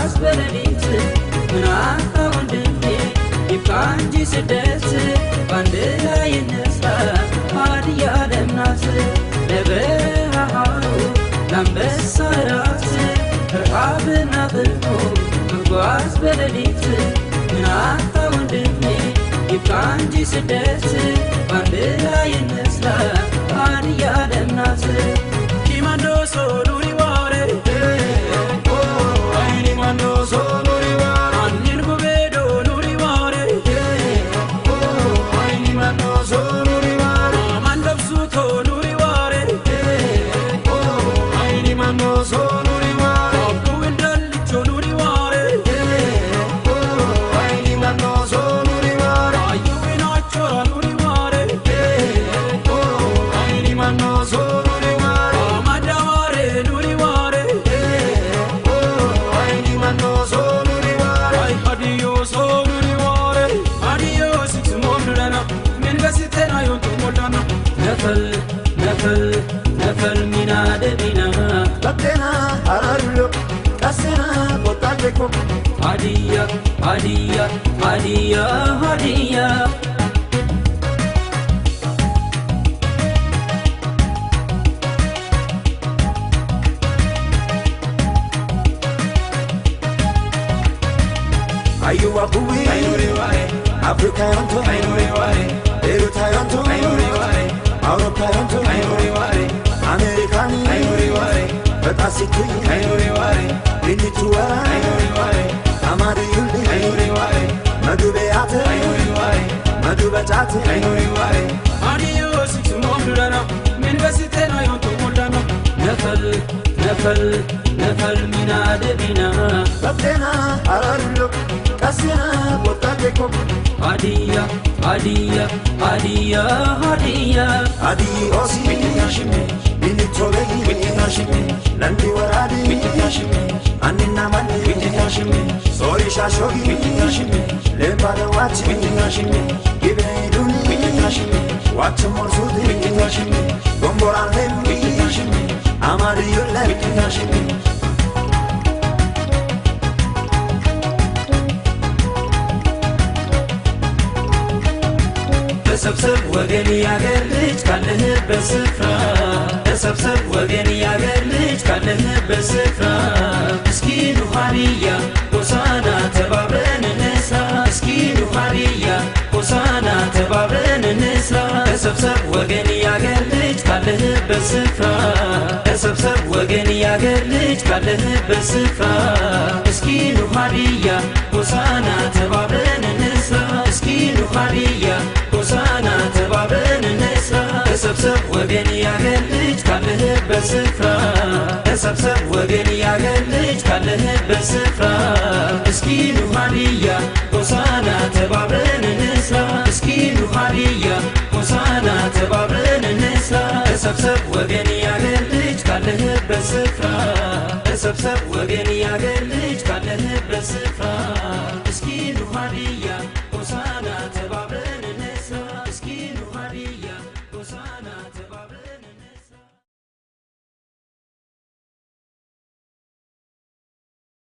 መጓዝ በሌሊት ምን አጣ ወንድሜ ይብቃ እንጂ ስደት ባንድ ላይ እንስራ ሀዲያ ለምናት ለበረሃው ለአንበሳ ራት ረሃብና ጥልቁ መጓዝ በሌሊት ምን አጣ ወንድሜ ይብቃ እንጂ ስደት ባንድ ላይ እንስራ ሀዲያ ለምናት ዲማንዶሶ ኑሪ ዋሬ ዲማንዶሶ ኑሪ ዋሬ አንኒን ጉቤዶ ኑሪ ዋሬ ዲማንዶሶ ኑሪ ዋሬ ማንደብሱቶ ኑሪ ዋሬ ዲማንዶሶ ኑሪ ዋሬ አቡ እንደልቾ ኑሪ ዋሬ ዲማንዶሶ ኑሪ ዋሬ አዩዊናቾ ኑሪ ዋሬ ዲማንዶሶ ኑሪ ዋሬ ማዳዋሬ ኑሪ ዋሬ ዲማንዶሶ ኑሪ ዋሬ ሀዲዮሶ ኑሪ ዋሬ ሀዲዮስ ስሞምድረና ምን በስተና ዮንቶ ሞዳና ነፈል ሚና ደቢና በቴና አራሩሎ ቀሰና ቦታቴኮ ሀዲያ አዩዋ ቡዊ አይኑሪ ዋሬ አፍሪካ ያንቶ አይኑሪ ዋሬ ኤሩታ ያንቶ አይኑሪ ዋሬ አውሮፓ ያንቶ አይኑሪ ዋሬ አሜሪካኒ አይኑሪ ዋሬ በጣሲቱይ አይኑሪ ዋሬ ሊኒቱ ወራ አይኑሪ ዋሬ አማሪዩል አይኑሪ ዋሬ መዱቤያት አይኑሪ ዋሬ መዱበጫት አይኑሪ ዋሬ ሀዲዮስ ስሞምድረና ምን በስተና ዮንቶ ሞዳና ነፈል ሚና ደቢና በቴና አራሩሎ ቀሰና ቦታቴኮ ሀዲያ አዲኦሲ ሚትናሽሜ ሊኒቶበይ ሚትናሽሜ ነንዲ ወራዲ ሚትናሽሜ አንና ማን ሚትናሽሜ ሶሪ ሻሾጊ ሚትናሽሜ ለባለዋች ሚትናሽሜ ይበይዱኒ ሚትናሽሜ ዋች ሞርሱት ሚትናሽሜ ጎንቦራን ሄም ሚትናሽሜ አማሪዩል ሚትናሽሜ ተሰብሰብ ወገን ያገር ልጅ ካለህበት ስፍራ ተሰብሰብ ወገን ያገር ልጅ ካለህበት ስፍራ እስኪ ኑ ሀዲያ ሆሳዕና ተባብረን እንስራ እስኪ ኑ ሀዲያ ሆሳዕና ተባብረን እንስራ ተሰብሰብ ወገን ያገር ልጅ ካለህበት ስፍራ ተሰብሰብ ወገን ያገር ልጅ ካለህበት ስፍራ እስኪ ኑ ሀዲያ ሆሳዕና ተባብረን እንስራ እስኪ ኑ ሀዲያ ሆሳዕና ተባብረን እንስራ ተሰብሰብ ወገን ያገር ልጅ ካለህበት ስፍራ ተሰብሰብ ወገን ያገር ልጅ ካለህበት ስፍራ እስኪ ኑ ሀዲያ ሆሳዕና ተባብረን እንስራ እስኪ ኑ ሀዲያ ሆሳዕና ተባብረን እንስራ ተሰብሰብ ወገን ያገር ልጅ ካለህበት ስፍራ ተሰብሰብ ወገን ያገር